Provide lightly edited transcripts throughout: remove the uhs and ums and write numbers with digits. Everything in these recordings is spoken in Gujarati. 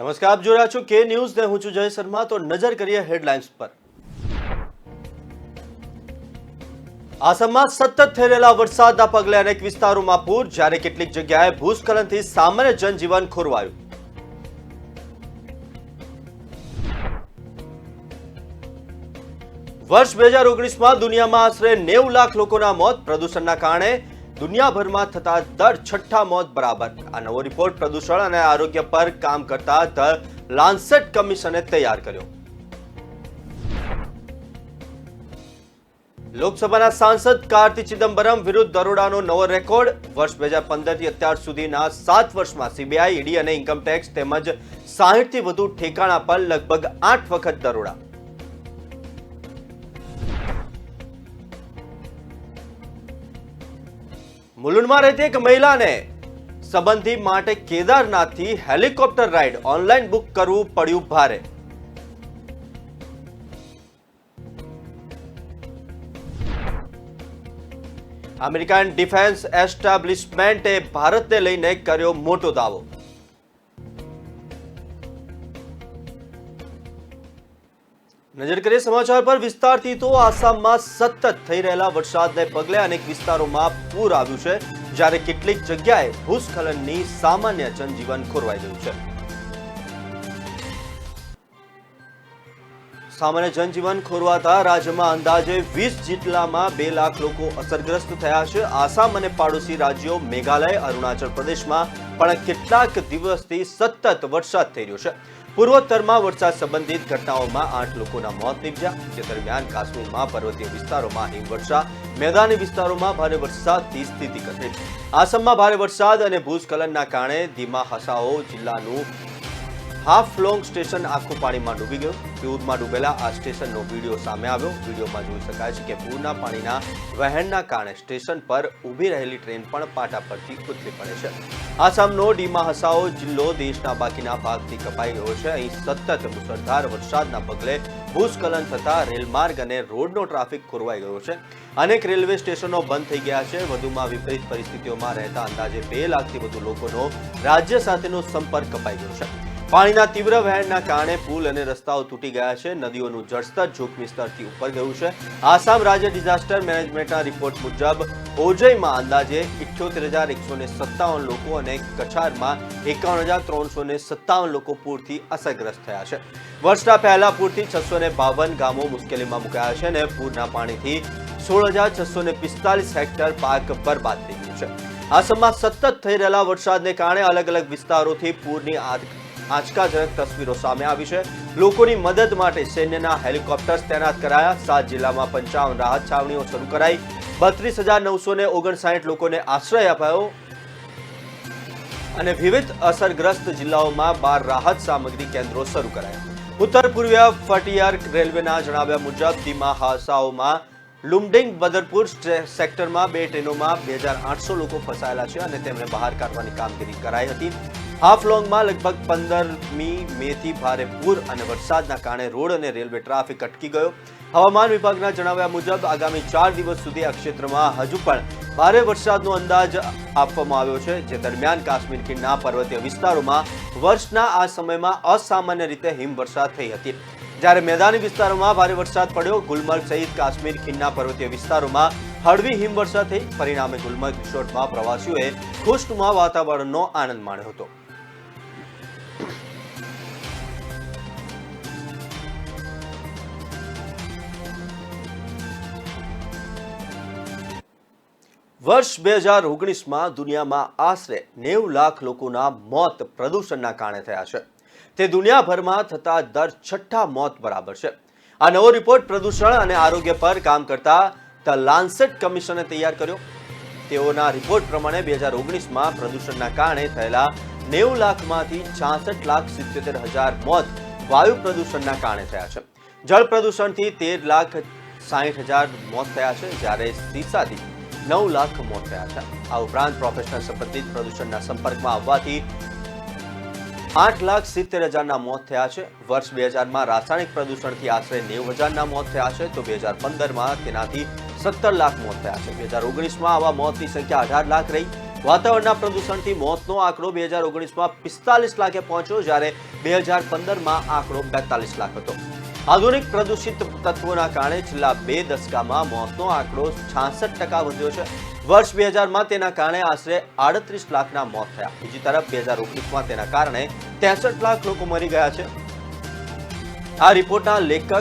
નમસ્કાર, આપ જોઈ રહ્યા છો કે ન્યૂઝ ને હું છું જય શર્મા। તો નજર કરીએ હેડલાઇન્સ પર। આસામમાં સતત થઈ રહેલા વરસાદના પગલે અનેક વિસ્તારોમાં પૂર, જ્યારે કેટલીક જગ્યાએ ભૂસ્ખલનથી સામાન્ય જનજીવન ખોરવાયું। વર્ષ 2019માં દુનિયામાં આશરે 90 લાખ લોકોના મોત, પ્રદૂષણના કારણે દુનિયાભરમાં થતા દર 6ઠા મોત બરાબર। આ નવો રિપોર્ટ પ્રદૂષણ અને આરોગ્ય પર કામ કરતા ધ લાન્સેટ કમિશને તૈયાર કર્યો। લોકસભાના સાંસદ કાર્તિ ચિદમ્બરમ વિરુદ્ધ દરોડાનો નવો રેકોર્ડ। વર્ષ 2015થી અત્યાર સુધીના 7 વર્ષમાં સીબીઆઈ, ઈડી અને ઇન્કમટેક્સ તેમજ 60થી વધુ ઠેકાણા પર લગભગ 8 વખત દરોડા। મુલુંડમાં રહેતી એક મહિલાને સંબંધી માટે કેદારનાથથી હેલિકોપ્ટર રાઇડ ઓનલાઈન બુક કરવું પડ્યું ભારે। અમેરિકન ડિફેન્સ એસ્ટાબ્લિશમેન્ટે ભારતને લઈને કર્યો મોટો દાવો। નજર કરીએ સમાચાર પર વિસ્તારથી। તો આસામમાં સતત થઈ રહેલા વરસાદને પગલે અનેક વિસ્તારોમાં પૂર આવ્યું છે, જ્યારે કેટલીક જગ્યાએ ભૂસ્ખલનની સામાન્ય જનજીવન ખોરવાઈ ગયું છે। સામાન્ય જનજીવન ખોરવાતા રાજ્યમાં અંદાજે 20 જિલ્લામાં 2 લાખ લોકો અસરગ્રસ્ત થયા છે। આસામ અને પાડોશી રાજ્યો મેઘાલય, અરુણાચલ પ્રદેશમાં પણ કેટલાક દિવસથી સતત વરસાદ થઈ રહ્યો છે। પૂર્વોત્તરમાં વરસાદ સંબંધિત ઘટનાઓમાં 8 લોકોના મોત નીપજ્યા। જે દરમિયાન કાશ્મીરમાં પર્વતીય વિસ્તારોમાં હિમવર્ષા, મેદાની વિસ્તારોમાં ભારે વરસાદથી સ્થિતિ કથળી। આસામમાં ભારે વરસાદ અને ભૂસ્ખલનના કારણે દિમા હસાઓ જિલ્લાનું હાફલોંગ સ્ટેશન આખું પાણીમાં ડૂબી ગયું। પૂરમાં ડૂબેલા આ સ્ટેશનનો વિડીયો સામે આવ્યો। વિડીયોમાં જોઈ શકાય છે કે પૂરના પાણીના વહેણના કારણે સ્ટેશન પર ઊભી રહેલી ટ્રેન પણ પાટા પરથી ઉતરી પડે છે। આસામનો ડીમા હસાઓ જિલ્લો દેશના બાકીના ભાગથી કપાઈ ગયો છે। અહીં સતત મુસળધાર વરસાદના પગલે ભૂસ્ખલન થતા રેલમાર્ગ અને રોડનો ટ્રાફિક ખોરવાઈ ગયો છે। અનેક રેલવે સ્ટેશનો બંધ થઈ ગયા છે। વધુમાં વિપરીત પરિસ્થિતિઓમાં રહેતા અંદાજે 2 લાખથી વધુ લોકોનો રાજ્ય સાથેનો સંપર્ક કપાઈ ગયો છે। પાણીના તીવ્ર વહેણના કારણે પુલ અને રસ્તાઓ તૂટી ગયા છે। નદીઓનું જળસ્તર જોખમી સ્તરથી ઉપર ગયું છે। આસામ રાજ્ય ડિઝાસ્ટર મેનેજમેન્ટના રિપોર્ટ મુજબ ઓજયમાં અંદાજે 78,157 લોકો અને કછારમાં 51,357 લોકો પૂરથી અસરગ્રસ્ત થયા છે। વર્ષના પહેલા પૂરથી 652 ગામો મુશ્કેલીમાં મુકાયા છે અને પૂરના પાણીથી 16,645 હેક્ટર પાક બરબાદ થઈ ગયું છે। આસામમાં સતત થઈ રહેલા વરસાદને કારણે અલગ અલગ વિસ્તારોથી પૂરની આંચકાજનક તસવીરો સામે આવી છે। લોકોની મદદ માટે સૈન્યના હેલિકોપ્ટર્સ તૈનાત કરાયા। 7 જિલ્લામાં 55 રાહત છાવણીઓ શરૂ કરાઈ। 32,959 લોકોને આશ્રય અપાયો અને વિવિધ અસરગ્રસ્ત જિલ્લાઓમાં 12 રાહત સામગ્રી કેન્દ્રો શરૂ કરાયા। ઉત્તર પૂર્વીય ફ્રન્ટિયર રેલવેના જણાવ્યા મુજબ દિમા હાસાઓમાં લુમડિંગ બદરપુર સેક્ટરમાં 2 ટ્રેનોમાં 2,800 લોકો ફસાયેલા છે અને તેમને બહાર કાઢવાની કામગીરી કરાઈ હતી। હાફલોંગમાં લગભગ 15મી મેથી ભારે પૂર અને વરસાદના કારણે રોડ અને રેલવે ટ્રાફિક અટકી ગયો। હવામાન વિભાગના જણાવ્યા મુજબ આગામી 4 દિવસ સુધી આ ક્ષેત્રમાં હજુ પણ ભારે વરસાદનો અંદાજ આપવામાં આવ્યો છે। જે દરમિયાન કાશ્મીર ખીણના પર્વતીય વિસ્તારોમાં વર્ષના આ સમયમાં અસામાન્ય રીતે હિમવર્ષા થઈ હતી, જ્યારે મેદાની વિસ્તારોમાં ભારે વરસાદ પડ્યો। ગુલમર્ગ સહિત કાશ્મીર ખીણના પર્વતીય વિસ્તારોમાં હળવી હિમવર્ષા થઈ। પરિણામે ગુલમર્ગ રિસોર્ટમાં પ્રવાસીઓએ ખુશનુમા વાતાવરણનો આનંદ માણ્યો હતો। વર્ષ 2019માં દુનિયામાં આશરે 90 લાખ લોકોના મોત પ્રદૂષણના કારણે થયા છે। તે દુનિયાભરમાં થતા દર 6ઠા મોત બરાબર છે। આ નવો રિપોર્ટ પ્રદૂષણ અને આરોગ્ય પર કામ કરતા ધ લાન્સેટ કમિશને તૈયાર કર્યો। તેઓના રિપોર્ટ પ્રમાણે 2019માં પ્રદૂષણના કારણે થયેલા 90 લાખમાંથી 66,77,000 મોત વાયુ પ્રદૂષણના કારણે થયા છે। જળ પ્રદૂષણથી 13,60,000 મોત થયા છે, જ્યારે શીશાથી 9 લાખ મોત થયા છે। આ ઉપરાંત પ્રોફેશનલ સંબંધિત પ્રદૂષણના સંપર્કમાં આવવાથી 8,70,000 મોત થયા છે। વર્ષ 2000માં રાસાયણિક પ્રદૂષણથી આશરે 90,000 મોત થયા છે, તો 2015માં તેનાથી 17 લાખ મોત થયા છે। 2019માં આવા મોતની સંખ્યા 18 લાખ રહી। વાતાવરણના પ્રદૂષણથી મોતનો આંકડો 2019માં 45 લાખે પહોંચ્યો, જ્યારે 2015માં આંકડો 42 લાખ હતો. આધુનિક પ્રદૂષિત તત્વોના કારણે છેલ્લા 2 દશકામાં મોતનો આંકડો 66% વધ્યો છે. વર્ષ 2000માં તેના કારણે આશરે 38 લાખના મોત થયા. બીજી તરફ 2019માં તેના કારણે 63 લાખ લોકો મરી ગયા છે. આ રિપોર્ટના લેખક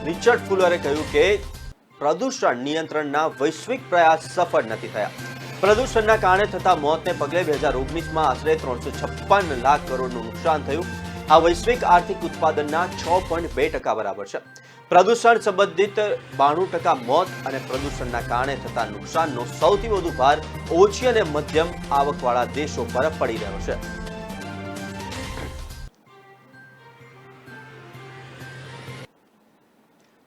રિચર્ડ ફુલરે કહ્યું કે પ્રદૂષણ નિયંત્રણના વૈશ્વિક પ્રયાસ સફળ નથી થયા. પ્રદૂષણના કારણે થતા મોતને પગલે 2019માં આશરે 356 લાખ કરોડનું નુકસાન થયું. આ વૈશ્વિક આર્થિક ઉત્પાદનના 6.2% બરાબર છે. પ્રદૂષણ સંબંધિત 92% મોત અને પ્રદૂષણના કારણે થતા નુકસાનનો સૌથી વધુ ભાર ઓછી અને મધ્યમ આવકવાળા દેશો પર પડી રહ્યો છે.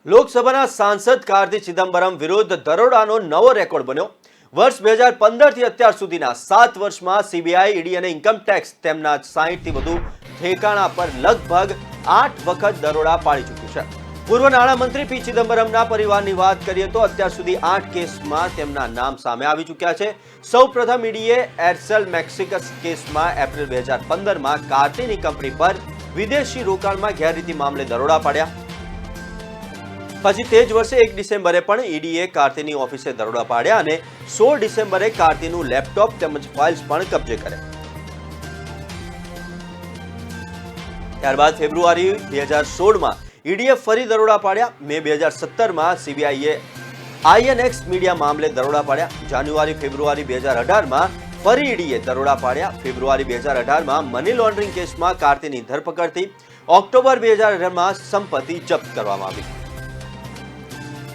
લોકસભાના સાંસદ કાર્તિ ચિદમ્બરમ વિરુદ્ધ દરોડાનો નવો રેકોર્ડ બન્યો. વર્ષ 2015થી અત્યાર સુધીના 7 વર્ષમાં સીબીઆઈ, ઈડી અને ઇન્કમટેક્સ તેમના 60થી વધુ ઠેકાણા પર લગભગ 8 વખત દરોડા પાડી ચૂક્યું છે. પૂર્વ નાણામંત્રી પી ચિદમ્બરમના પરિવારની વાત કરીએ તો અત્યાર સુધી 8 કેસમાં તેમના નામ સામે આવી ચૂક્યા છે. સૌપ્રથમ ઈડીએ એરસેલ મેક્સિકસ કેસમાં એપ્રિલ 2015માં કાર્તિની કંપની પર વિદેશી રોકાણમાં ગેરરીતિ મામલે દરોડા પાડ્યા. પછી તે જ વર્ષે 1 ડિસેમ્બરે પણ ઈડીએ કાર્તિની ઓફિસે દરોડા પાડ્યા અને 16 ડિસેમ્બરે કાર્તિનું લેપટોપ તેમજ ફાઇલ્સ પણ કબજે કર્યા. ત્યારબાદ ફેબ્રુઆરી 2016માં ઈડીએ ફરી દરોડા પાડ્યા. મે 2017માં સીબીઆઈએ આઈએનએક્સ મીડિયા મામલે દરોડા પાડ્યા. જાન્યુઆરી ફેબ્રુઆરી 2018માં ફરી ઈડીએ દરોડા પાડ્યા. ફેબ્રુઆરી 2018માં મની લોન્ડરિંગ કેસમાં કાર્તિની ધરપકડ થઈ. ઓક્ટોબર 2018માં સંપત્તિ જપ્ત કરવામાં આવી.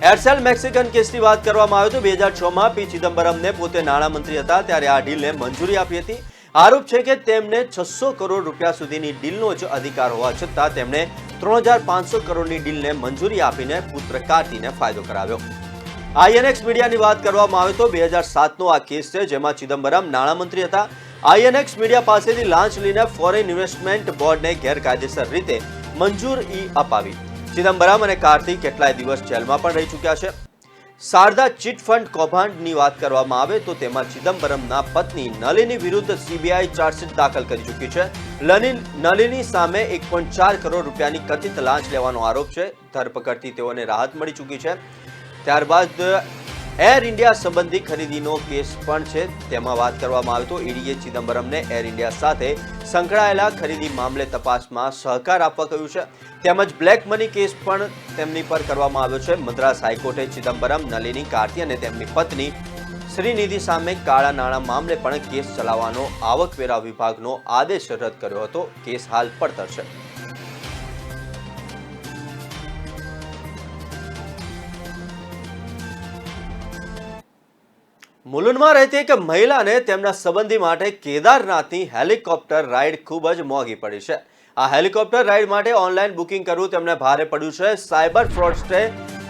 એરસેલ મેક્સિકન કેસની વાત કરવામાં આવે તો 2006માં પી ચિદમ્બરમને પોતે નાણામંત્રી હતા ત્યારે આ ડીલને મંજૂરી આપી હતી. આરોપ છે કે તેમને 600 કરોડ રૂપિયા સુધીની ડીલનો જ અધિકાર હોવા છતાં તેમણે 3500 કરોડની ડીલને મંજૂરી આપીને પુત્ર કાર્તિને ફાયદો કરાવ્યો. આઈએનએક્સ મીડિયાની વાત કરવામાં આવે તો 2007નો આ કેસ છે જેમાં ચિદમ્બરમ નાણામંત્રી હતા. આઈએનએક્સ મીડિયા પાસેથી લાંચ લઈને ફોરેન ઇન્વેસ્ટમેન્ટ બોર્ડને ગેરકાયદેસર રીતે મંજૂરી અપાવી. ચિદમ્બરમ અને કાર્તિ કેટલાય દિવસ જેલમાં પણ રહી ચૂક્યા છે. શારદા ચીટ ફંડ કૌભાંડની વાત કરવામાં આવે તો તેમાં ચિદમ્બરમના પત્ની નલિની વિરુદ્ધ સીબીઆઈ ચાર્જશીટ દાખલ કરી ચૂકી છે. નલિની સામે 1.4 કરોડ રૂપિયાની કથિત લાંચ લેવાનો આરોપ છે. ધરપકડથી તેઓને રાહત મળી ચૂકી છે. ત્યારબાદ એર ઇન્ડિયા સંબંધી ખરીદીનો કેસ પણ છે. તેમાં વાત કરવામાં આવે તો ઈડીએ ચિદમ્બરમને એર ઇન્ડિયા સાથે સંકળાયેલા ખરીદી મામલે તપાસમાં સહકાર આપવા કહ્યું છે. તેમજ બ્લેક મની કેસ પણ તેમની પર કરવામાં આવ્યો છે. મદ્રાસ હાઈકોર્ટે ચિદમ્બરમ, નલિની, કાર્તિ અને તેમની પત્ની શ્રીનિધિ સામે કાળા નાણાં મામલે પણ કેસ ચલાવવાનો આવકવેરા વિભાગનો આદેશ રદ કર્યો હતો. કેસ હાલ પડતર છે. મુલુંડમાં રહેતી એક મહિલાને તેમના સંબંધી માટે કેદારનાથની હેલિકોપ્ટર રાઇડ ખૂબ જ મોંઘી પડી છે. આ હેલિકોપ્ટર રાઇડ માટે ઓનલાઈન બુકિંગ કરવું તેમને ભારે પડ્યું છે. સાયબર ફ્રોડસ્ટરે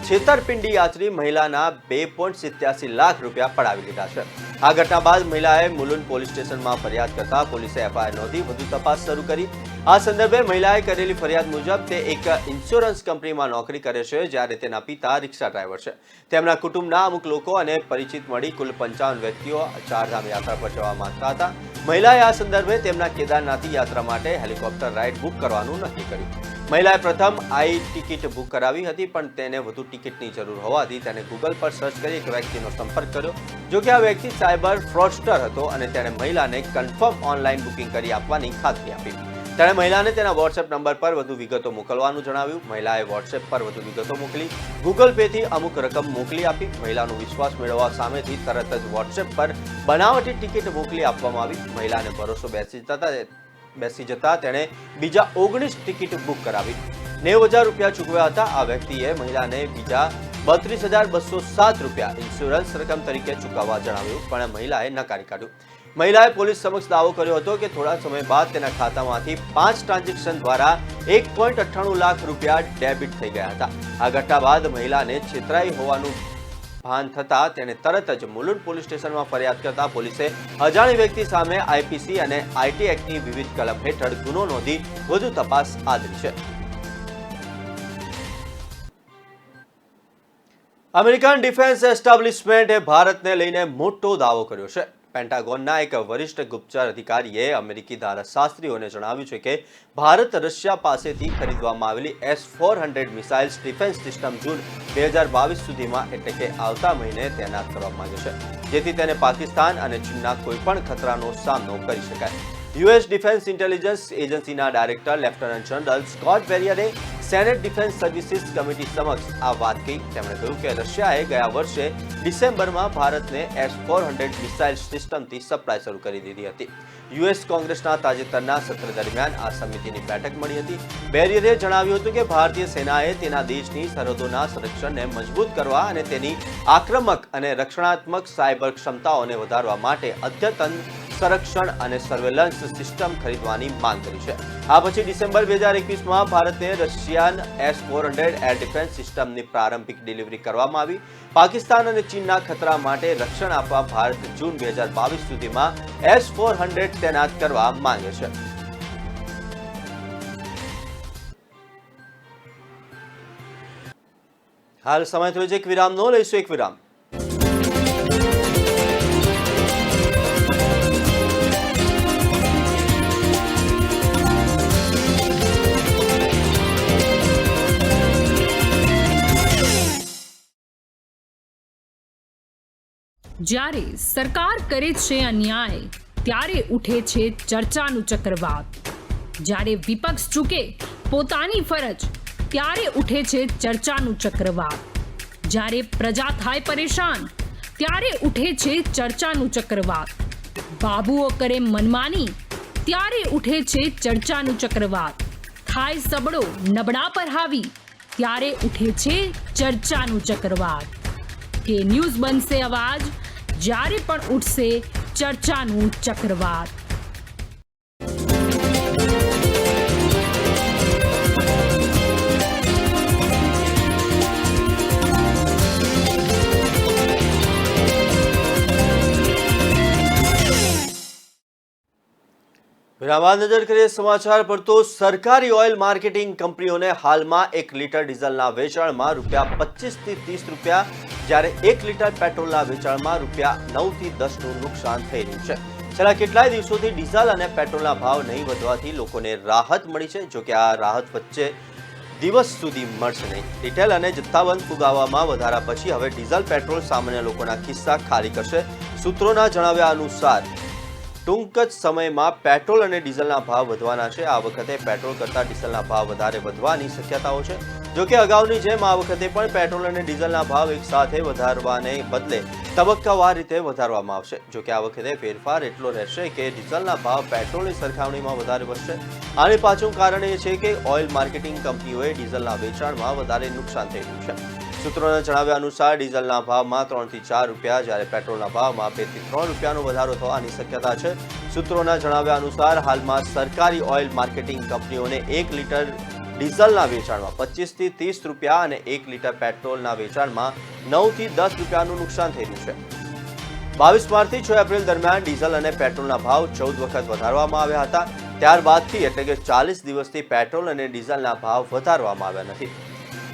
છેતરપિંડી યાત્રી મહિલાના 2.87 લાખ રૂપિયા પડાવી લીધા છે. આ ઘટના બાદ મહિલાએ મુલુંડ પોલીસ સ્ટેશનમાં ફરિયાદ કરતા પોલીસે એફઆઈઆર નોંધી વધુ તપાસ શરૂ કરી. આ સંદર્ભે મહિલાએ કરેલી ફરિયાદ મુજબ તે એક ઇન્સ્યોરન્સ કંપનીમાં નોકરી કરે છે જ્યારે તેના પિતા રિક્ષા ડ્રાઈવર છે. તેમના કુટુંબના અમુક લોકો અને પરિચિત મળી કુલ 55 વ્યક્તિઓ ચારધામ યાત્રા પર જવા માંગતા હતા. મહિલાએ આ સંદર્ભે તેમના કેદારનાથની યાત્રા માટે હેલિકોપ્ટર રાઇડ બુક કરવાનું નક્કી કર્યું. મહિલાએ પ્રથમ આઈ ટિકિટ બુક કરાવી હતી પણ તેને વધુ ટિકિટની જરૂર હોવાથી તેને ગૂગલ પર સર્ચ કરી એક વ્યક્તિનો સંપર્ક કર્યો. જો કે આ વ્યક્તિ સાયબર ફ્રોડસ્ટર હતો અને તેણે મહિલાને કન્ફર્મ ઓનલાઈન બુકિંગ કરી આપવાની ખાતરી આપી. તેણે મહિલાને તેના વોટ્સએપ નંબર પર વધુ વિગતો મોકલવાનું જણાવ્યું. મહિલાએ વોટ્સએપ પર વધુ વિગતો મોકલી. ગૂગલ પેથી અમુક રકમ મોકલી આપી. મહિલાનો વિશ્વાસ મેળવવા સામેથી તરત જ વોટ્સએપ પર બનાવટી ટિકિટ મોકલી આપવામાં આવી. મહિલાને ભરોસો બેસી જતા તેણે બીજા 19 ટિકિટ બુક કરાવી. 90,000 રૂપિયા ચૂકવ્યા હતા. આ વ્યક્તિએ મહિલાને બીજા 32,207 રૂપિયા ઇન્સ્યોરન્સ રકમ તરીકે ચૂકવવા જણાવ્યું પણ મહિલાએ નકારી કાઢ્યું. મહિલાએ પોલીસ સમક્ષ દાવો કર્યો હતો કે થોડા સમય બાદ તેના ખાતામાંથી 5 ટ્રાન્ઝેક્શન દ્વારા 1.98 લાખ રૂપિયા ડેબિટ થઈ ગયા હતા. આ ઘટના બાદ મહિલાને છેતરાઈ હોવાનું ભાન થતા તેણે તરત જ મુલુંડ પોલીસ સ્ટેશનમાં ફરિયાદ કરતા પોલીસે અજાણી વ્યક્તિ સામે આઈપીસી અને આઈટી એક્ટની વિવિધ કલમ હેઠળ ગુનો નોંધી વધુ તપાસ આદરી છે. અમેરિકન ડિફેન્સ એસ્ટાબ્લિશમેન્ટે ભારતને લઈને મોટો દાવો કર્યો છે. પેન્ટાગોનના એક વરિષ્ઠ ગુપ્તચર અધિકારીએ અમેરિકી ધારાશાસ્ત્રીઓને જણાવ્યું છે કે ભારત રશિયા પાસેથી ખરીદવામાં આવેલી S-400 મિસાઇલ્સ ડિફેન્સ સિસ્ટમ જૂન 2022 સુધીમાં એટલે કે આવતા મહિને તૈનાત કરવા માંગે છે, જેથી તેને પાકિસ્તાન અને ચીનના કોઈપણ ખતરાનો સામનો કરી શકાય. યુએસ ડિફેન્સ ઇન્ટેલિજન્સ એજન્સીના ડાયરેક્ટર લેફ્ટનન્ટ જનરલ સ્કોટ બેરિયરે સેનેટ ડિફેન્સ સર્વિસીસ કમિટી સમક્ષ આ વાત કહી. તેમણે કહ્યું કે રશિયાએ ગયા વર્ષે ડિસેમ્બરમાં ભારતને S-400 મિસાઇલ સિસ્ટમથી સપ્લાય શરૂ કરી દીધી હતી. યુએસ કોંગ્રેસના તાજેતરના સત્ર દરમિયાન આ સમિતિની બેઠક મળી હતી. બેરિયરે જણાવ્યું હતું કે ભારતીય સેનાએ તેના દેશની સરહદોના સંરક્ષણને મજબૂત કરવા અને તેની આક્રમક અને રક્ષણાત્મક સાયબર ક્ષમતાઓને વધારવા માટે અદ્યતન સંરક્ષણ અને સર્વેલન્સ સિસ્ટમ ખરીદવાની માંગ કરી છે. આ પછી ડિસેમ્બર 2021માં ભારતને રશિયન S-400 એર ડિફેન્સ સિસ્ટમની પ્રારંભિક ડિલિવરી કરવામાં આવી. પાકિસ્તાન અને ચીનના ખતરા માટે રક્ષણ આપવા ભારત જૂન 2022 સુધીમાં S-400 તૈનાત કરવા માંગે છે. હાલ સમય થયો છે એક વિરામનો. લઈશું એક વિરામ. જ્યારે સરકાર કરે છે અન્યાય ત્યારે ઉઠે છે ચર્ચાનું ચક્રવાત. જ્યારે વિપક્ષ ચૂકે પોતાની ફરજ ત્યારે ઉઠે છે ચર્ચાનું ચક્રવાત. જ્યારે પ્રજા થાય પરેશાન ત્યારે ઉઠે છે ચર્ચાનું ચક્રવાત. બાબુઓ કરે મનમાની ત્યારે ઉઠે છે ચર્ચાનું ચક્રવાત. થાય સબળો નબળા પર હાવી ત્યારે ઉઠે છે ચર્ચાનું ચક્રવાત. કે ન્યૂઝ બનશે અવાજ જ્યારે પણ ઉઠશે ચર્ચાનું ચક્રવાત. વિરામ નજર કરીએ સમાચાર પર. તો સરકારી ઓઇલ માર્કેટિંગ કંપનીઓને હાલમાં 1 લીટર ડીઝલના વેચાણમાં ₹25 થી ₹30, જ્યારે 1 લીટર પેટ્રોલના વેચાણમાં ₹9 થી ₹10નું નુકસાન થઈ રહ્યું છે. છેલ્લા કેટલાય દિવસોથી ડીઝલ અને પેટ્રોલના ભાવ નહીં વધવાથી લોકોને રાહત મળી છે. જોકે આ રાહત વચ્ચે દિવસ સુધી મળશે નહીં. રિટેલ અને જથ્થાબંધ ફુગાવામાં વધારા પછી હવે ડીઝલ પેટ્રોલ સામાન્ય લોકોના ખિસ્સા ખાલી કરશે. સૂત્રોના જણાવ્યા અનુસાર ટૂંક જ સમયમાં પેટ્રોલ અને ડીઝલના ભાવ વધવાના છે. આ વખતે પેટ્રોલ કરતાં ડીઝલના ભાવ વધારે વધવાની શક્યતાઓ છે. જોકે અગાઉની જેમ આ વખતે પણ પેટ્રોલ અને ડીઝલના ભાવ એકસાથે વધારવાને બદલે તબક્કાવાર રીતે વધારવામાં આવશે. જોકે આ વખતે ફેરફાર એટલો રહેશે કે ડીઝલના ભાવ પેટ્રોલની સરખામણીમાં વધારે વધશે. આને પાછળનું કારણ એ છે કે ઓઇલ માર્કેટિંગ કંપનીઓએ ડીઝલના વેચાણમાં વધારે નુકસાન થઈ રહ્યું છે. સૂત્રોના જણાવ્યા અનુસાર ડીઝલના ભાવમાં ₹3 થી ₹4, જ્યારે પેટ્રોલના ભાવમાં ₹2 થી ₹3નો વધારો થવાની શક્યતા છે. સૂત્રોના જણાવ્યા અનુસાર હાલમાં સરકારી ઓઇલ માર્કેટિંગ કંપનીઓને 1 લીટર ડીઝલના વેચાણમાં ₹25 થી ₹30 અને 1 લીટર પેટ્રોલના વેચાણમાં ₹9 થી ₹10નું નુકસાન થઈ રહ્યું છે. 22 માર્ચથી 6 એપ્રિલ દરમિયાન ડીઝલ અને પેટ્રોલના ભાવ 14 વખત વધારવામાં આવ્યા હતા. ત્યારબાદથી એટલે કે 40 દિવસથી પેટ્રોલ અને ડીઝલના ભાવ વધારવામાં આવ્યા નથી.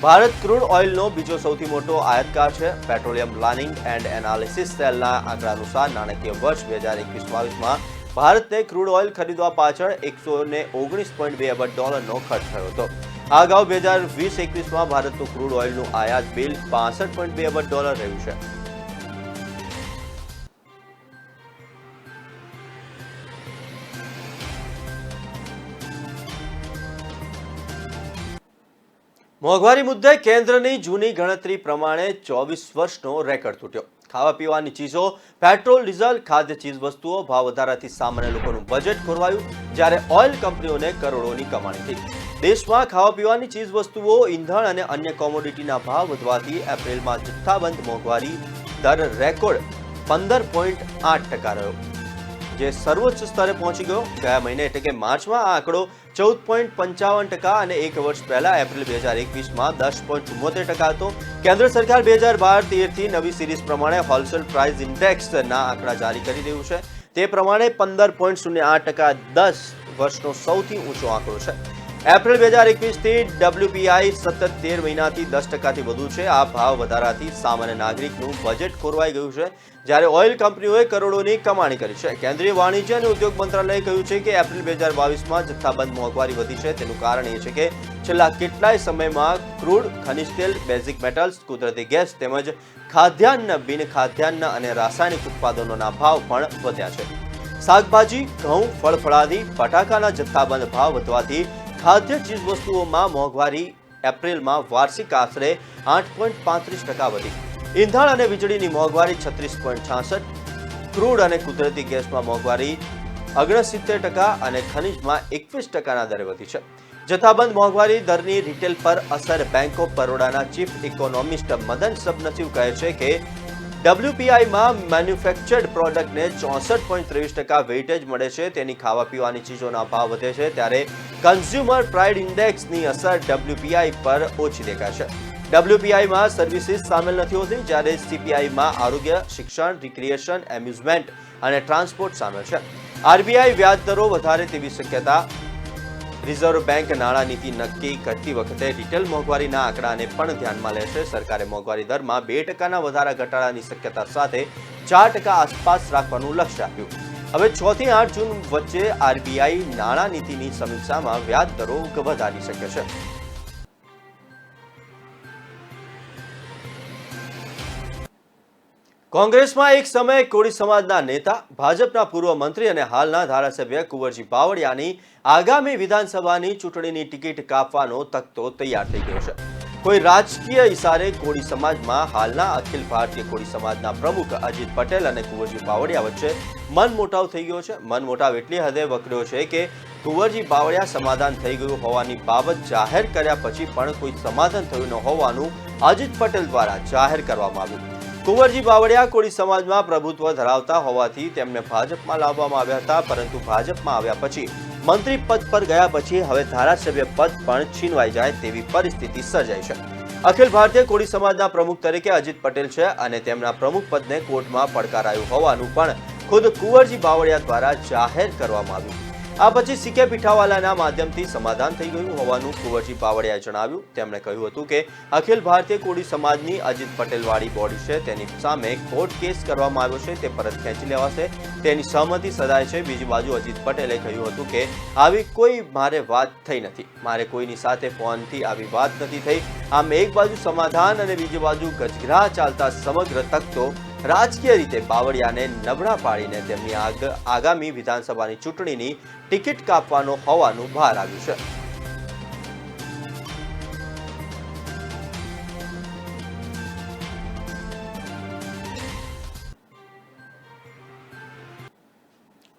ભારત ક્રૂડ ઓઇલનો બીજો સૌથી મોટો આયાતકાર છે. પેટ્રોલિયમ પ્લાનિંગ એન્ડ એનાલિસિસ સેલના આંકડા અનુસાર નાણાકીય વર્ષ 2021-22માં ભારતને ક્રૂડ ઓઇલ ખરીદવા પાછળ $119.2 અબજનો ખર્ચ થયો હતો. આ અગાઉ 2020-21માં ભારતનું ક્રૂડ ઓઇલનું આયાત બિલ $65.2 અબજ રહ્યું છે. મોંઘવારી મુદ્દે કેન્દ્રની જૂની ગણતરી પ્રમાણે 24 વર્ષનો રેકોર્ડ તૂટ્યો. ખાવા પીવાની ચીજો, પેટ્રોલ, ડીઝલ, ખાદ્ય ચીજ વસ્તુઓ ભાવ વધારાથી સામાન્ય લોકોનું બજેટ ખોરવાયું, જ્યારે ઓઇલ કંપનીઓને કરોડોની કમાણી થઈ. દેશમાં ખાવા પીવાની ચીજ વસ્તુઓ, ઈંધણ અને અન્ય કોમોડિટીના ભાવ વધવાથી એપ્રિલમાં જથ્થાબંધ મોંઘવારી દર રેકોર્ડ 15.8% રહ્યો, જે સર્વોચ્ચ સ્તરે પહોંચી ગયો. ગયા મહિને એટલે કે માર્ચમાં આ આંકડો 14.55% અને એક વર્ષ પહેલા એપ્રિલ 2021માં 10.74% હતો. કેન્દ્ર સરકાર 2012-13થી નવી સિરીઝ પ્રમાણે હોલસેલ પ્રાઇસ ઇન્ડેક્સના આંકડા જારી કરી રહ્યું છે. તે પ્રમાણે 15.08% 10 વર્ષનો સૌથી ઊંચો આંકડો છે. એપ્રિલ 2021થી WPI સતત 13 મહિનાથી 10%થી વધુ છે. આ ભાવ વધારાથી સામાન્ય નાગરિકનું બજેટ ખોરવાઈ ગયું છે, જ્યારે ઓઇલ કંપનીઓએ કરોડોની કમાણી કરી છે. કેન્દ્રીય વાણિજ્ય અને ઉદ્યોગ મંત્રાલયે કહ્યું છે કે એપ્રિલ 2022માં જથ્થાબંધ મોંઘવારી વધી છે. તેનું કારણ એ છે કે છેલ્લા કેટલાય સમયમાં ક્રૂડ, ખનિજ તેલ, બેઝિક મેટલ્સ, કુદરતી ગેસ તેમજ ખાદ્યાન્ન, બિન ખાદ્યાન્ન અને રાસાયણિક ઉત્પાદનોના ભાવ પણ વધ્યા છે. શાકભાજી, ઘઉં, ફળફળાદી, બટાકાના જથ્થાબંધ ભાવ વધવાથી ખાદ્ય ચીજવસ્તુઓમાં મોંઘવારી એપ્રિલમાં વાર્ષિક આશરે 8.35% વધી. ઈંધણ અને વીજળીની મોંઘવારી 36.66%, ક્રૂડ અને કુદરતી ગેસમાં મોંઘવારી 69% અને ખનિજમાં 21%ના દરે વધી છે. જથ્થાબંધ મોંઘવારી દરની રિટેલ પર અસર બેંક ઓફ બરોડાના ચીફ ઇકોનોમિસ્ટ મદન સબનસીવ કહે છે કે WPIમાં મેન્યુફેક્ચર્ડ પ્રોડક્ટને 64.23% વેઇટેજ મળે છે. તેની ખાવા પીવાની ચીજોના ભાવ વધે છે, ત્યારે કન્ઝ્યુમર પ્રાઇડ ઇન્ડેક્સની અસર WPI પર ઓછી દેખાય છે. WPIમાં સર્વિસીસ સામેલ નથી હોતી, જ્યારે CPIમાં આરોગ્ય, શિક્ષણ, રિક્રિએશન, એમ્યુઝમેન્ટ અને ટ્રાન્સપોર્ટ સામેલ છે. RBI વ્યાજ દરો વધારે તેવી શક્યતા. રિઝર્વ બેંક નાણાં નીતિ નક્કી કરતી વખતે રિટેલ મોંઘવારીના આંકડાને પણ ધ્યાનમાં લેશે. સરકારે મોંઘવારી દરમાં 2%ના વધારા ઘટાડાની શક્યતા સાથે 4% આસપાસ રાખવાનું લક્ષ્ય આપ્યું. હવે 6 થી 8 જૂન વચ્ચે RBI નાણાં નીતિની સમીક્ષામાં વ્યાજ દરો વધારી શકે છે. કોંગ્રેસમાં એક સમયે કોળી સમાજના નેતા, ભાજપના પૂર્વ મંત્રી અને હાલના ધારાસભ્ય કુંવરજી બાવળિયાની આગામી વિધાનસભાની ચૂંટણીની ટિકિટ કાપવાનો તખતો તૈયાર થઈ ગયો છે. કોઈ રાજકીય ઇશારે કોળી સમાજમાં હાલના અખિલ ભારતીય કોળી સમાજના પ્રમુખ અજીત પટેલ અને કુંવરજી બાવળિયા વચ્ચે મનમોટાવ થઈ ગયો છે. મનમોટાવ એટલી હદે વકર્યો છે કે કુંવરજી બાવળિયા સમાધાન થઈ ગયું હોવાની બાબત જાહેર કર્યા પછી પણ કોઈ સમાધાન થયું ન હોવાનું અજીત પટેલ દ્વારા જાહેર કરવામાં આવ્યું. કુંવરજી બાવળિયા કોળી સમાજમાં પ્રભુત્વ ધરાવતા હોવાથી તેમને ભાજપમાં લાવવામાં આવ્યા હતા, પરંતુ ભાજપમાં આવ્યા પછી મંત્રી પદ પર ગયા પછી હવે ધારાસભ્ય પદ પણ છીનવાઈ જાય તેવી પરિસ્થિતિ સર્જાઈ છે. અખિલ ભારતીય કોળી સમાજના પ્રમુખ તરીકે અજીત પટેલ છે અને તેમના પ્રમુખ પદને કોર્ટમાં પડકારાયું હોવાનું પણ ખુદ કુંવરજી બાવળિયા દ્વારા જાહેર કરવામાં આવ્યું. આ પછી CK પીઠાવાલાના માધ્યમથી સમાધાન થઈ ગયું હોવાનું કુંવરજી બાવળિયાએ જણાવ્યું. તેમણે કહ્યું હતું કે અખિલ ભારતીય કોળી સમાજની અજીત પટેલવાળી બોડી છે, તેની સામે કોર્ટ કેસ કરવામાં આવ્યો છે, તે પરત ખેંચી લેવાશે, તેની સહમતિ સદાય છે. બીજી બાજુ અજીત પટેલે કહ્યું હતું કે આવી કોઈ મારે વાત થઈ નથી, મારે કોઈની સાથે ફોનથી આવી વાત નથી થઈ. આમ એક બાજુ સમાધાન અને બીજી બાજુ ગજગરા ચાલતા સમગ્ર તખતો રાજકીય રીતે બાવળિયાને નબળા પાડીને તેમની આગામી વિધાનસભાની ચૂંટણીની ટિકિટ કાપવાનો હોવાનું બહાર આવ્યું છે.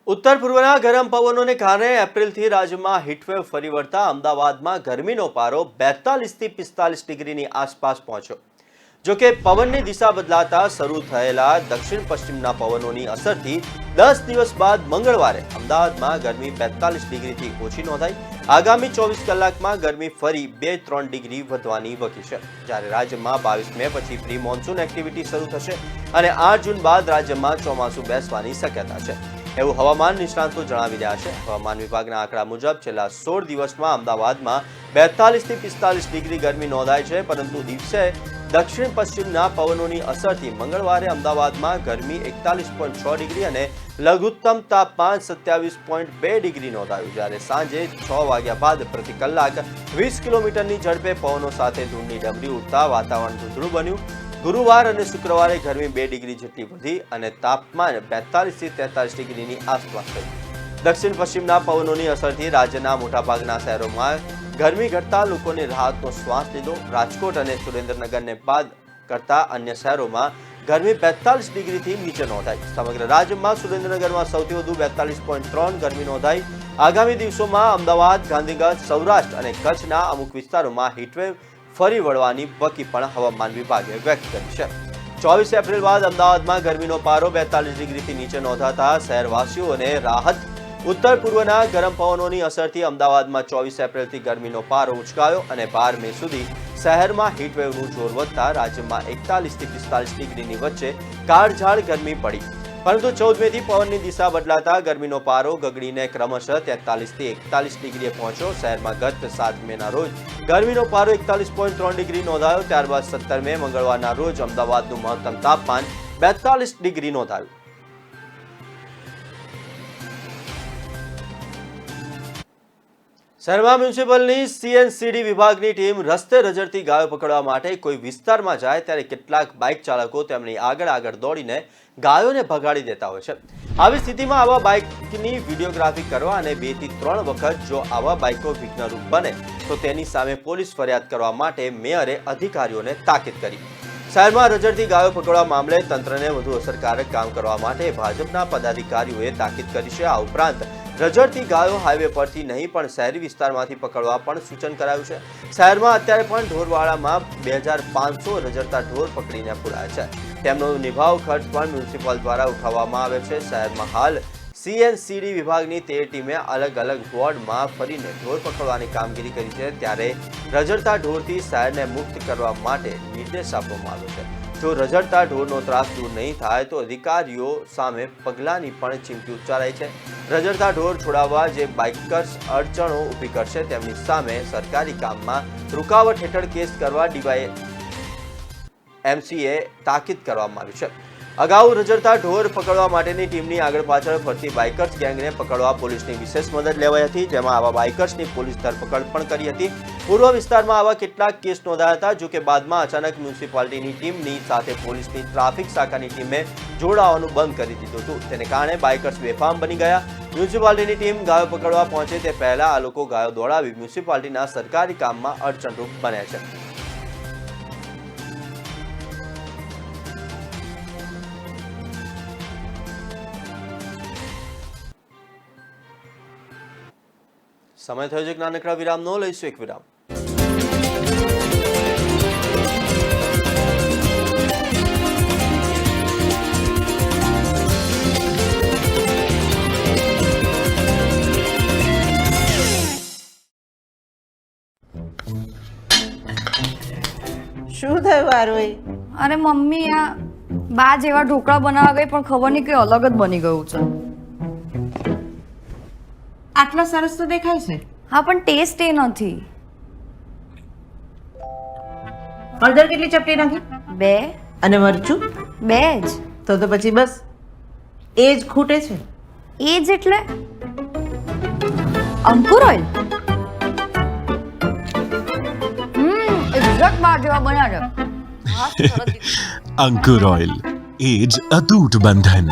ઉત્તર પૂર્વના ગરમ પવનોને કારણે એપ્રિલથી રાજ્યમાં હીટવેવ ફરી વળતા અમદાવાદમાં ગરમીનો પારો 42 થી 45 ડિગ્રીની આસપાસ પહોંચ્યો. જોકે પવનની દિશા બદલાતા શરૂ થયેલા દક્ષિણ પશ્ચિમના પવનોની અસરથી 10 દિવસ બાદ મંગળવારે અમદાવાદમાં ગરમી 42 ડિગ્રીથી ઓછી નોંધાઈ. આગામી 24 કલાકમાં ગરમી ફરી 2-3 ડિગ્રી વધવાની વકી છે, જ્યારે રાજ્યમાં 22 મે પછી પ્રી મોન્સૂન એક્ટિવિટી શરૂ થશે અને 8 જૂન બાદ રાજ્યમાં ચોમાસું બેસવાની શક્યતા છે, એવું હવામાન નિષ્ણાંતો જણાવી રહ્યા છે. હવામાન વિભાગના આંકડા મુજબ છેલ્લા 16 દિવસમાં અમદાવાદમાં 42 થી 45 ડિગ્રી ગરમી નોંધાઈ છે, પરંતુ દિવસે દક્ષિણ પશ્ચિમના પવનોની અસરથી મંગળવારે અમદાવાદમાં ગરમી 41.6 ડિગ્રી અને લઘુત્તમ તાપમાન 27.2 ડિગ્રી નોંધાયું, જ્યારે સાંજે 6 વાગ્યા બાદ પ્રતિ કલાક 20 કિલોમીટરની ઝડપે પવનો સાથે ધૂળની ડમરી ઉડતા વાતાવરણ ધૂંધળું બન્યું. ગુરુવાર અને શુક્રવારે ગરમી 2 ડિગ્રી જેટલી વધી અને તાપમાન 42 થી 43 ડિગ્રીની આસપાસ થયું. દક્ષિણ પશ્ચિમના પવનોની અસરથી રાજ્યના મોટાભાગના શહેરોમાં ગરમી ઘટતા લોકોને રાહતનો શ્વાસ લીધો. રાજકોટ અને સુરેન્દ્રનગરને બાદ કરતા અન્ય શહેરોમાં ગરમી 42 ડિગ્રીથી નીચે નોંધાઈ. સમગ્ર રાજ્યમાં સુરેન્દ્રનગરમાં સૌથી વધુ 42.3 ગરમી નોંધાઈ. આગામી દિવસોમાં અમદાવાદ, ગાંધીનગર, સૌરાષ્ટ્ર અને કચ્છના અમુક વિસ્તારોમાં હીટવેવ ફરી વળવાની વકી પણ હવામાન વિભાગે વ્યક્ત કરી છે. 24 એપ્રિલ બાદ અમદાવાદમાં ગરમીનો પારો 42 ડિગ્રીથી નીચે નોંધાતા શહેરવાસીઓને રાહત. ઉત્તર પૂર્વના ગરમ પવનોની અસરથી અમદાવાદમાં 24 એપ્રિલથી ગરમીનો પારો ઉંચકાયો અને 12 મે સુધી શહેરમાં હીટવેવનું જોર વધતા રાજ્યમાં 41 થી 45 ડિગ્રીની વચ્ચે કાળઝાળ ગરમી પડી. પરંતુ 14 મેથી પવનની દિશા બદલાતા ગરમીનો પારો ગગડીને ક્રમશઃ 43 થી 41 ડિગ્રીએ પહોંચ્યો. શહેરમાં ગત 7 મેના રોજ ગરમીનો પારો 41.3 ડિગ્રી નોંધાયો. ત્યારબાદ 17 મે મંગળવારના રોજ અમદાવાદનું મહત્તમ તાપમાન 42 ડિગ્રી નોંધાયું. શહેરમાં મ્યુનિસિપલની CNCD વિભાગની ટીમ રસ્તે રઝળતી ગાયો પકડવા માટે કોઈ વિસ્તારમાં જાય ત્યારે કેટલાક બાઇક ચાલકો તેમની આગળ દોડીને ગાયોને ભગાડી દેતા હોય છે. આવી સ્થિતિમાં આવા બાઇકની વિડીયોગ્રાફી કરવા અને 2 થી 3 વખત જો આવા બાઇકો વિઘ્નરૂપ બને તો તેની સામે પોલીસ ફરિયાદ કરવા માટે મેયરે અધિકારીઓને તાકીદ કરી. શહેરમાં રઝળતી ગાયો પકડવા મામલે તંત્રને વધુ અસરકારક કામ કરવા માટે ભાજપના પદાધિકારીઓએ તાકીદ કરી છે. આ ઉપરાંત રઝળતી ગાયો હાઈવે પરથી નહીં પણ શહેરી વિસ્તારમાંથી પકડવા પણ સૂચન કરાયું છે. શહેરમાં અત્યારે પણ ઢોરવાડામાં 2500 રઝળતા ઢોર પકડીને પુરાય છે. તેમનો નિભાવ ખર્ચ પણ મ્યુનિસિપલ દ્વારા ઉઠાવવામાં આવે છે. શહેરમાં હાલ CNCD વિભાગની 13 ટીમે અલગ વોર્ડમાં ફરીને ઢોર પકડવાની કામગીરી કરી છે. ત્યારે રઝળતા ઢોરથી શહેરને મુક્ત કરવા માટે નિર્દેશ આપવામાં આવ્યો છે. જો રઝળતા ઢોરનો ત્રાસ દૂર નહીં થાય તો અધિકારીઓ સામે પગલાંની પણ ચીમકી ઉચ્ચારાઈ છે. રઝળતા ઢોર છોડાવવા જે બાઇકર્સ અડચણો ઊભી કરશે તેમની સામે સરકારી કામમાં રૂકાવટ હેઠળ કેસ કરવા DYMCએ તાકીદ કરવામાં આવી છે. અગાઉ રઝળતા ઢોર પકડવા માટેની ટીમની આગળ પાછળ ફરતી બાઇકર્સ ગેંગને પકડવા પોલીસની વિશેષ મદદ લેવાઈ હતી, જેમાં આવા બાઇકર્સની પોલીસ ધરપકડ પણ કરી હતી. પૂર્વ વિસ્તારમાં આવા કેટલાક કેસ નોંધાયા હતા. જોકે બાદમાં અચાનક મ્યુનિસિપાલિટીની ટીમની સાથે પોલીસની ટ્રાફિક શાખાની ટીમે જોડાવાનું બંધ કરી દીધું હતું. તેને કારણે બાઇકર્સ બેફામ બની ગયા. મ્યુનિસિપાલિટીની ટીમ ગાયો પકડવા પહોંચે તે પહેલા આ લોકો ગાયો દોડાવી મ્યુનિસિપાલિટીના સરકારી કામમાં અડચણરૂપ બન્યા છે. સમય થયો છે એક નાનકડા વિરામનો. લઈશું એક વિરામ. શું થયું આરોહી? અરે મમ્મી, આ બા જેવા ઢોકળા બનાવવા ગઈ પણ ખબર નહીં કઈ અલગ જ બની ગયું છે. આટલા સરસ તો દેખાય છે. હા, પણ ટેસ્ટ એ નથી. હળદર કેટલી ચપટી નાખી? 2. અને મરચું? 2 જ. તો પછી બસ એ જ ખૂટે છે. એ જ એટલે અંકુર ઓઇલ. એક્ઝેક્ટ બા જેવા બન્યા છે. હા, સરસ. અંકુર ઓઇલ, એ જ અતૂટ બંધન.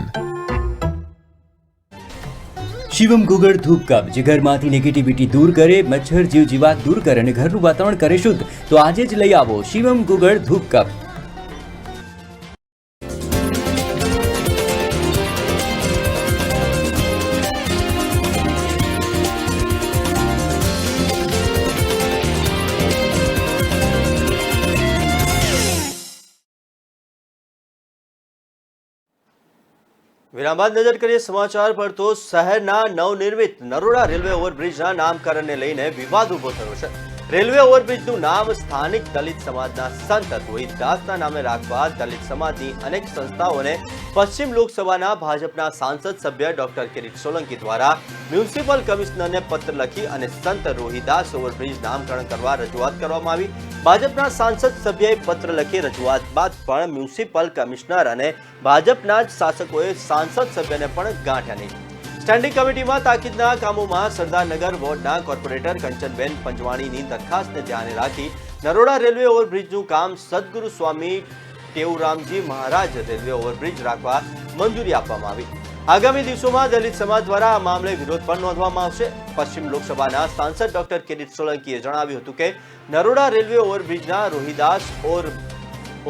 શિવમ ગુગળ ધૂપ કપ જે ઘરમાંથી નેગેટિવિટી દૂર કરે, મચ્છર જીવ જીવાત દૂર કરે અને ઘરનું વાતાવરણ કરે શુદ્ધ. તો આજે જ લઈ આવો શિવમ ગુગળ ધૂપ કપ. વિરામ બાદ નજર કરીએ સમાચાર પર. તો શહેરના નવનિર્મિત નરોડા રેલવે ઓવરબ્રિજના નામકરણને લઈને વિવાદ ઉભો થયો છે. રેલવે ઓવરબ્રિજનું નામ સ્થાનિક દલિત સમાજના સંત રોહિતદાસના નામે રાખવા દલિત સમાજની અનેક સંસ્થાઓને પશ્ચિમ લોકસભાના ભાજપના સાંસદ સભ્ય ડોક્ટર કિરીટ સોલંકી દ્વારા મ્યુનિસિપલ કમિશનરને પત્ર લખી અને સંત રોહિદાસ ઓવરબ્રિજ નામકરણ કરવા રજૂઆત કરવામાં આવી. ભાજપના સાંસદ સભ્યએ પત્ર લખી રજૂઆત બાદ પણ મ્યુનિસિપલ કમિશનર અને ભાજપના જ શાસકોએ સાંસદ સભ્યને પણ ગાંઠ્યા નહીં. સ્ટેન્ડિંગ કમિટીમાં તાકીદના કામોમાં સરદારનગર વોર્ડના કોર્પોરેટર કંચનબેન પંજવાણીની દરખાસ્તને ધ્યાને રાખી નરોડા રેલવે ઓવરબ્રિજનું કામ સદગુરુ સ્વામી ટેઉરામજી મહારાજ રેલવે ઓવરબ્રિજ રાખવા મંજૂરી આપવામાં આવી. આગામી દિવસોમાં દલિત સમાજ દ્વારા આ મામલે વિરોધ પણ નોંધવામાં આવશે. પશ્ચિમ લોકસભાના સાંસદ ડોક્ટર કિરીટ સોલંકીએ જણાવ્યું હતું કે નરોડા રેલવે ઓવરબ્રિજના રોહિદાસ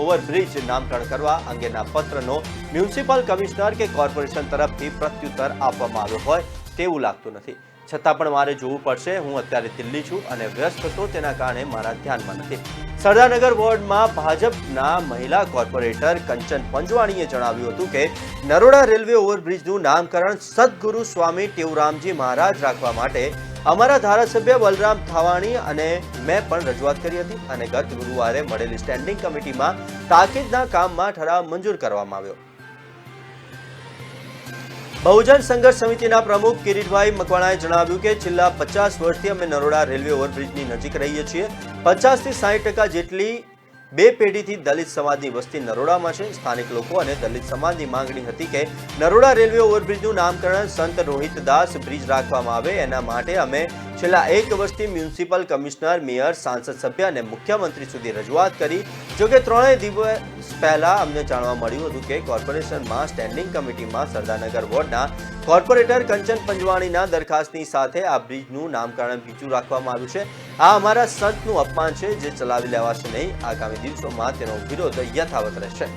ઓવરબ્રિજ નામકરણ કરવા અંગેના પત્રનો મ્યુનિસિપલ કમિશનર કે કોર્પોરેશન તરફથી પ્રત્યુત્તર આપવામાં આવ્યો હોય તેવું લાગતું નથી. છતાં પણ મારે જોવું પડશે. હું અત્યારે દિલ્હી છું અને વ્યસ્ત હતો, તેના કારણે મારા ધ્યાનમાં નથી. સરદારનગર વોર્ડમાં ભાજપના મહિલા કોર્પોરેટર કંચન પંજવાણીએ જણાવ્યું હતું કે નરોડા રેલવે ઓવરબ્રિજનું નામકરણ સદગુરુ સ્વામી ટેઉરામજી મહારાજ રાખવા માટે અમારા ધારાસભ્ય બલરામ થાવાણી અને મેં પણ રજૂઆત કરી હતી અને ગત ગુરુવારે મળેલી સ્ટેન્ડિંગ કમિટીમાં તાકીદના કામમાં ઠરાવ મંજૂર કરવામાં આવ્યો. બહુજન સંઘર્ષ સમિતિના પ્રમુખ કિરીટભાઈ મકવાણાએ જણાવ્યું કે છેલ્લા 50 વર્ષથી અમે નરોડા રેલવે ઓવરબ્રિજની નજીક રહીએ છીએ. 50 થી 60% જેટલી બે પેઢીથી દલિત સમાજની વસ્તી નરોડામાં છે. સ્થાનિક લોકો અને દલિત સમાજની માંગણી હતી કે નરોડા રેલવે ઓવરબ્રિજનું નામકરણ સંત રોહિતદાસ બ્રિજ રાખવામાં આવે. એના માટે અમે છેલ્લા 1 વર્ષથી મ્યુનિસિપલ કમિશનર, મેયર, સાંસદ સભ્ય અને મુખ્યમંત્રી સુધી રજૂઆત કરી. જોકે 3 દિવસ પહેલા અમને જાણવા મળ્યું હતું કે કોર્પોરેશનમાં સ્ટેન્ડિંગ કમિટીમાં સરદારનગર વોર્ડના કોર્પોરેટર કંચન પંજવાણીના દરખાસ્તની સાથે આ બ્રિજનું નામકરણ બીજું રાખવામાં આવ્યું છે. આ અમારા સંતનું અપમાન છે, જે ચલાવી લેવાશે નહીં. આગામી દિવસોમાં તેનો વિરોધ યથાવત રહેશે.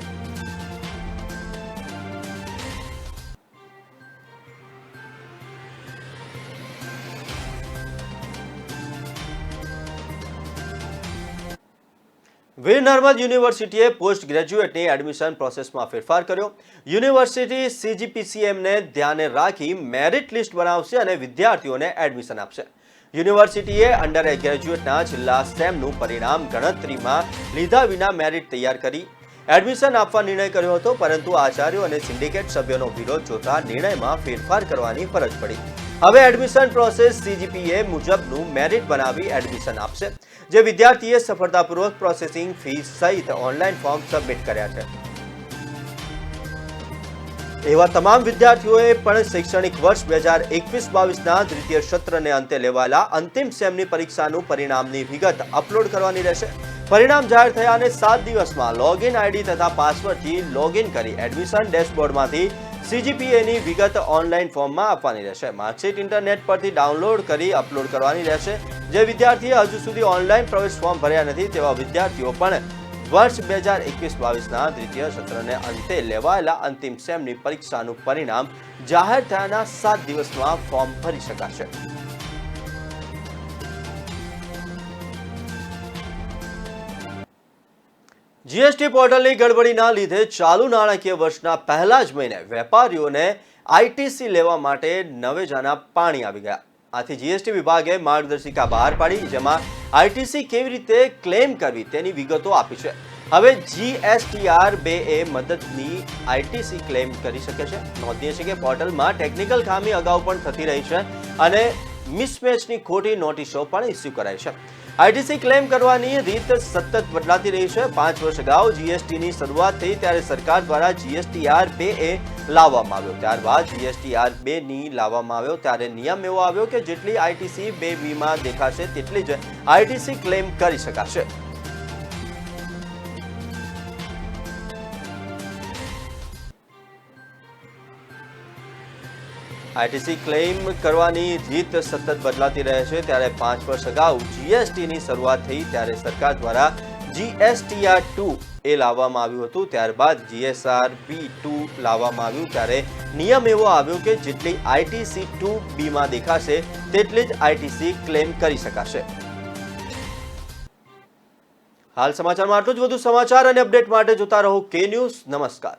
વીર નર્મદ યુનિવર્સિટીએ પોસ્ટ ગ્રેજ્યુએટની એડમિશન પ્રોસેસમાં ફેરફાર કર્યો. યુનિવર્સિટી CGPCMને ધ્યાને રાખી મેરિટ લિસ્ટ બનાવશે અને વિદ્યાર્થીઓને એડમિશન આપશે. યુનિવર્સિટીએ અંડર ગ્રેજ્યુએટના છેલ્લા સેમનું પરિણામ ગણતરીમાં લીધા વિના મેરિટ તૈયાર કરી એડમિશન આપવા નિર્ણય કર્યો હતો, પરંતુ આચાર્યો અને સિન્ડિકેટ સભ્યોનો વિરોધ જોતા નિર્ણયમાં ફેરફાર કરવાની ફરજ પડી. હવે એડમિશન પ્રોસેસ CGPA મુજબનું મેરિટ બનાવી એડમિશન આપશે. જે વિદ્યાર્થીએ સફળતાપૂર્વક પ્રોસેસિંગ ફી સહિત ઓનલાઈન ફોર્મ સબમિટ કર્યા છે, એવા તમામ વિદ્યાર્થીઓએ પણ શૈક્ષણિક વર્ષ 2021-22ના દ્વિતીય સત્રને અંતે લેવાયેલા અંતિમ સેમની પરીક્ષાનું પરિણામની વિગત અપલોડ કરવાની રહેશે. પરિણામ જાહેર થયાને 7 દિવસમાં લોગિન આઈડી તથા પાસવર્ડથી લોગિન કરી એડમિશન ડેશબોર્ડમાંથી CGPAની વિગત ઓનલાઈન ફોર્મમાં આપવાની રહેશે. માર્કશીટ ઇન્ટરનેટ પરથી ડાઉનલોડ કરી અપલોડ કરવાની રહેશે. જે વિદ્યાર્થીએ હજુ સુધી ઓનલાઈન પ્રવેશ ફોર્મ ભર્યા નથી તેવા વિદ્યાર્થીઓ પણ વર્ષ 2021-22ના દ્વિતીય સત્રને અંતે લેવાયેલા અંતિમ સેમની પરીક્ષાનું પરિણામ જાહેર થયાના 7 દિવસમાં ફોર્મ ભરી શકાશે. GST પોર્ટલની ગડબડીના લીધે ચાલુ નાણાકીય વર્ષના પહેલા જ મહિને વેપારીઓને ITC લેવા માટે નવેજાના પાણી આવી ગયા. આથી GST વિભાગે માર્ગદર્શિકા બહાર પાડી, જેમાં ITC કેવી રીતે ક્લેમ કરવી તેની વિગતો આપી છે. હવે GSTR 2A મદદની ITC ક્લેમ કરી શકે છે. નોંધનીય છે કે પોર્ટલમાં ટેકનિકલ ખામી અગાઉ પણ થતી રહી છે અને મિસમેચની ખોટી નોટિસો પણ ઇસ્યુ કરાઈ છે. ITC ક્લેમ કરવાની રીત સતત બદલાતી રહી છે. 5 વર્ષ અગાઉ GSTની શરૂઆત થઈ ત્યારે સરકાર દ્વારા GSTR 2A લાવવામાં આવ્યો. ત્યારબાદ GSTR 2ની લાવવામાં આવ્યો ત્યારે નિયમ એવો આવ્યો કે જેટલી ITC 2Bમાં દેખાશે તેટલી જ ITC ક્લેમ કરી શકાશે. ITC ક્લેમ કરવાની રીત સતત બદલાતી રહે છે ત્યારે 5 વર્ષ અગાઉ GSTની શરૂઆત થઈ ત્યારે સરકાર દ્વારા GSTR 2A લાવવામાં આવ્યું હતું. ત્યારબાદ GSRB 2 લાવવામાં આવ્યું ત્યારે નિયમ એવો આવ્યો કે જેટલી ITC 2Bમાં દેખાશે તેટલી જ ITC ક્લેમ કરી શકાશે. હાલ સમાચારમાં આટલું જ. વધુ સમાચાર અને અપડેટ માટે જોતા રહો K ન્યૂઝ. નમસ્કાર.